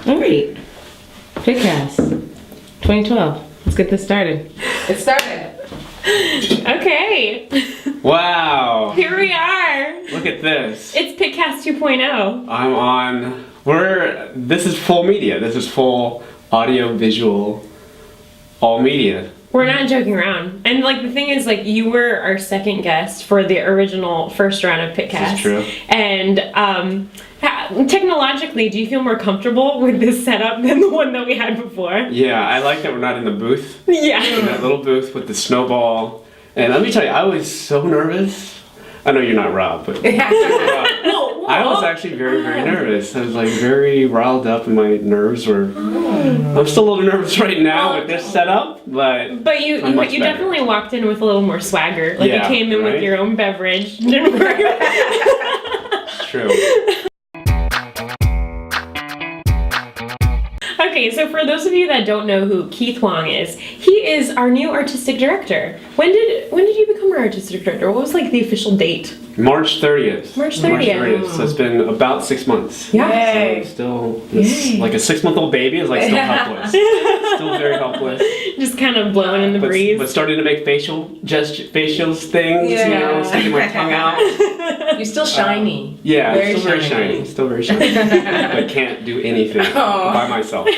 All right. PITcast 2012. Let's get this started. It started. Okay. Wow. Here we are. Look at this. It's PITcast 2.0. I'm on. This is full media. This is full audio, visual, all media. We're not joking around. And like the thing is, like, you were our second guest for the original first round of PITcast. This is true. And technologically, do you feel more comfortable with this setup than the one that we had before? Yeah, I like that we're not in the booth. Yeah. In that little booth with the snowball. And let me tell you, I was so nervous. I know you're not Rob, but I was actually very, very nervous. I was like very riled up, and my nerves were. I'm still a little nervous right now with this setup, but you definitely walked in with a little more swagger. Like, you came in with your own beverage. It's true. Okay, so for those of you that don't know who Keith Huang is, he is our new artistic director. When did you become our artistic director? What was like the official date? March 30th. March 30th. So it's been about 6 months. Yeah. So it's like a 6-month-old baby is like still helpless. Still very helpless. Just kind of blowing in the breeze. But starting to make facial things, you know, sticking my tongue out. You're still shiny. Yeah, I'm still very shiny. Still very shiny. But can't do anything by myself.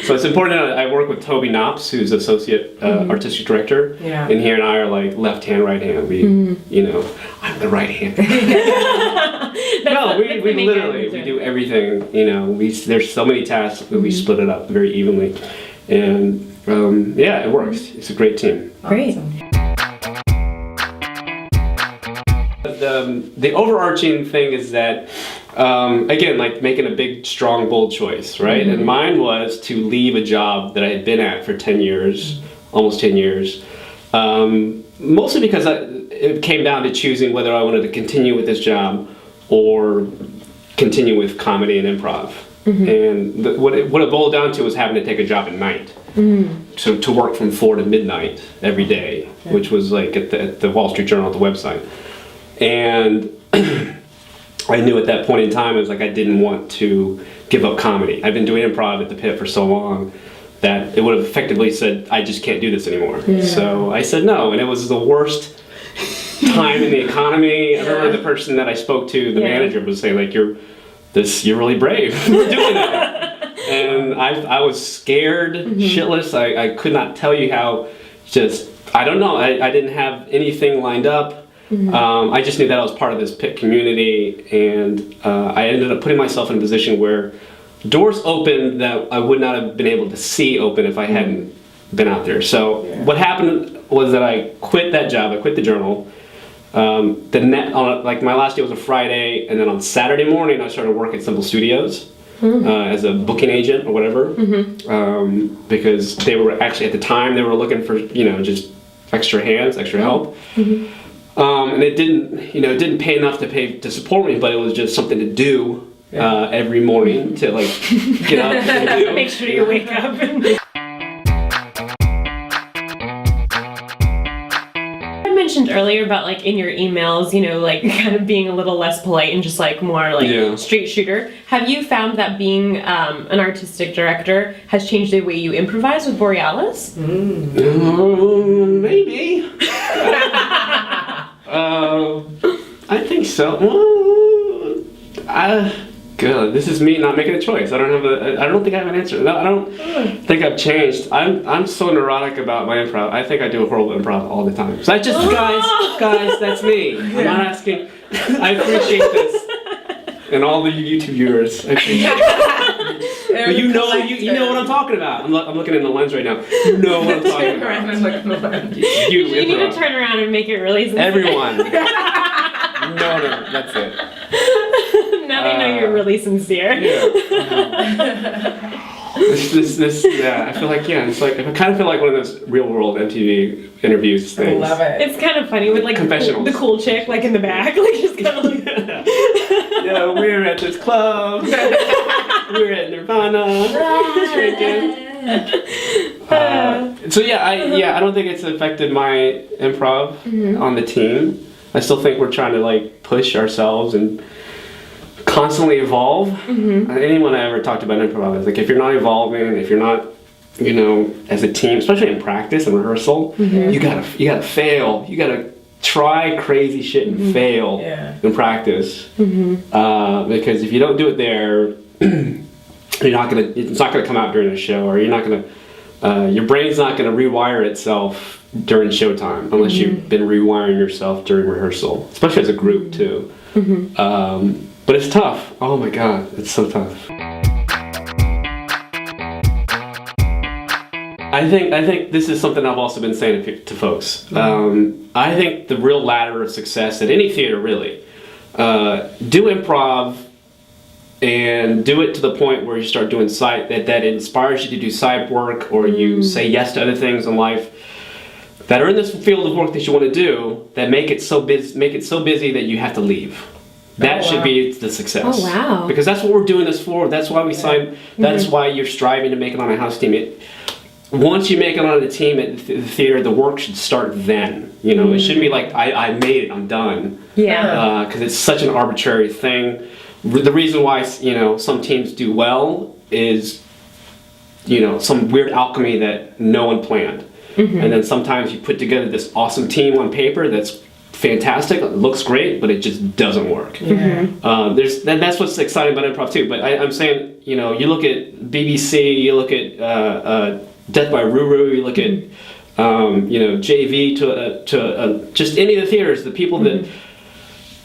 So it's important that I work with Toby Knops, who's associate artistic director. Yeah. And he and I are like left hand, right hand. We, you know, I'm the right hand. we literally do everything. You know, there's so many tasks that we split it up very evenly, and it works. It's a great team. Great. The overarching thing is that, again, like making a big, strong, bold choice, right? And mine was to leave a job that I had been at for 10 years, almost 10 years, mostly because it came down to choosing whether I wanted to continue with this job or continue with comedy and improv. And what it boiled down to was having to take a job at night. So to work from 4 to midnight every day, which was like at the Wall Street Journal, at the website. And I knew at that point in time, I was like, I didn't want to give up comedy. I've been doing improv at the Pit for so long that it would have effectively said, I just can't do this anymore. Yeah. So I said no, and it was the worst time in the economy. I remember the person that I spoke to, the manager, was saying like, you're really brave for doing that. And I was scared shitless. I could not tell you how, I don't know, I didn't have anything lined up. I just knew that I was part of this Pit community, and I ended up putting myself in a position where doors opened that I would not have been able to see open if I hadn't been out there. So what happened was that I quit that job. I quit the Journal. Like my last day was a Friday, and then on Saturday morning I started work at Simple Studios as a booking agent or whatever, because they were actually at the time they were looking for just extra hands, extra help. And it didn't pay enough to support me, but it was just something to do every morning to like get up and do. Make sure you wake up. I mentioned earlier about like in your emails, like kind of being a little less polite and just like more like straight shooter. Have you found that being an artistic director has changed the way you improvise with Borealis? Maybe. I think so. Good. This is me not making a choice. I don't think I have an answer. No, I don't think I've changed. I'm so neurotic about my improv. I think I do a horrible improv all the time. So that's just guys, that's me. I'm not asking. I appreciate this. And all the YouTube viewers, I appreciate it. But you know what I'm talking about. I'm looking in the lens right now. You know what I'm talking about. Turn around and look in the lens. You need to turn around and make it really sincere. Everyone. No, that's it. Now they know you're really sincere. Yeah. I feel like it's like I kind of feel like one of those real world MTV interviews things. I love it. It's kind of funny with like the cool chick like in the back, like just kind of like. Yeah, we're at this club. We're at Nirvana. Drinking. So I don't think it's affected my improv on the team. I still think we're trying to like push ourselves and constantly evolve. Anyone I ever talked about improv is like, if you're not evolving, if you're not, as a team, especially in practice and rehearsal, you gotta fail. You gotta try crazy shit and fail in practice. Because if you don't do it there, it's not gonna come out during a show, or you're not gonna, your brain's not gonna rewire itself during showtime unless you've been rewiring yourself during rehearsal, especially as a group too. But it's tough. Oh my God, it's so tough. I think this is something I've also been saying to folks. I think the real ladder of success at any theater, really, do improv and do it to the point where you start doing that inspires you to do side work, or you say yes to other things in life that are in this field of work that you want to do, that make it so busy that you have to leave. That should be the success. Oh, wow. Because that's what we're doing this for. That's why we signed. That's why you're striving to make it on a house team. Once you make it on a team at the theater, the work should start then. It shouldn't be like, I made it, I'm done. Yeah. Because it's such an arbitrary thing. The reason why some teams do well is some weird alchemy that no one planned. And then sometimes you put together this awesome team on paper that's fantastic, it looks great, but it just doesn't work. That's what's exciting about improv too. But I'm saying, you look at BBC, you look at Death by Ruru, you look at JV to just any of the theaters, the people that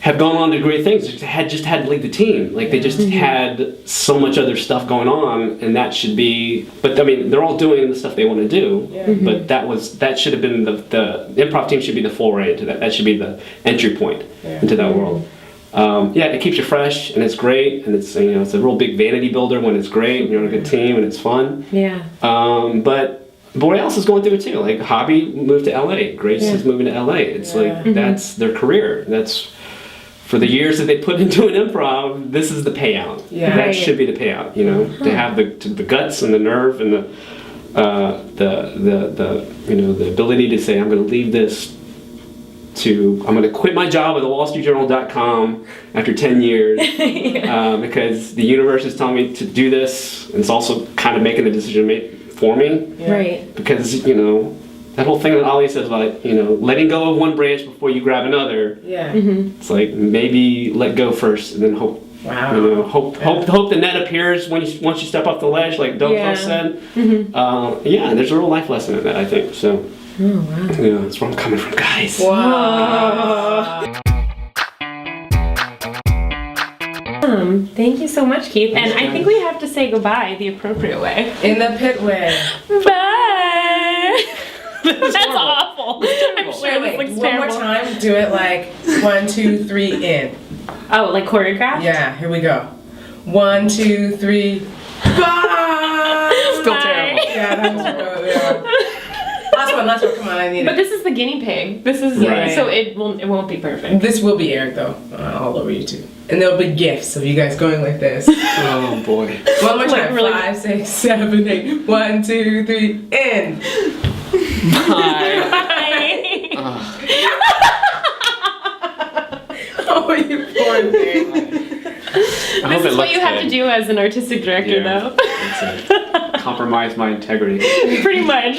have gone on to great things just had to lead the team. Like they just had so much other stuff going on, and that should be. But I mean, they're all doing the stuff they want to do. But that should have been the improv team should be the foray into that. That should be the entry point into that world. It keeps you fresh, and it's great, and it's it's a real big vanity builder when it's great, and you're on a good team, and it's fun. But Borealis is going through it too. Like Hobby moved to LA, Grace is moving to LA. It's like that's their career. That's for the years that they put into an improv. This is the payout. That should be the payout. To have the guts and the nerve and the ability to say, I'm going to leave this. I'm going to quit my job at the WallStreetJournal.com after 10 years because the universe is telling me to do this, and it's also kind of making the decision for me. Right. Because that whole thing that Ali says about letting go of one branch before you grab another. It's like maybe let go first and then hope. Hope the net appears once you step off the ledge, like Douglas said. There's a real life lesson in that, I think. So. Oh, wow. Yeah, that's where I'm coming from, guys. Wow. Thank you so much, Keith. And I think we have to say goodbye the appropriate way. In the pit way. Bye. That's awful. I'm sure this looks one terrible. more time. Do it like 1, 2, 3, in. Oh, like choreographed? Yeah, here we go. 1, 2, 3, bye! Still terrible. Yeah, that was really Last one, come on, I need But it. this is the guinea pig. This is so it won't be perfect. This will be aired though, all over YouTube. And there'll be gifs of you guys going like this. Oh boy. One more time. Really? 5, 6, 7, 8. 1, 2, 3, in. Bye. Oh, you poor thing. This is what you have to do as an artistic director, though. Compromise my integrity. Pretty much.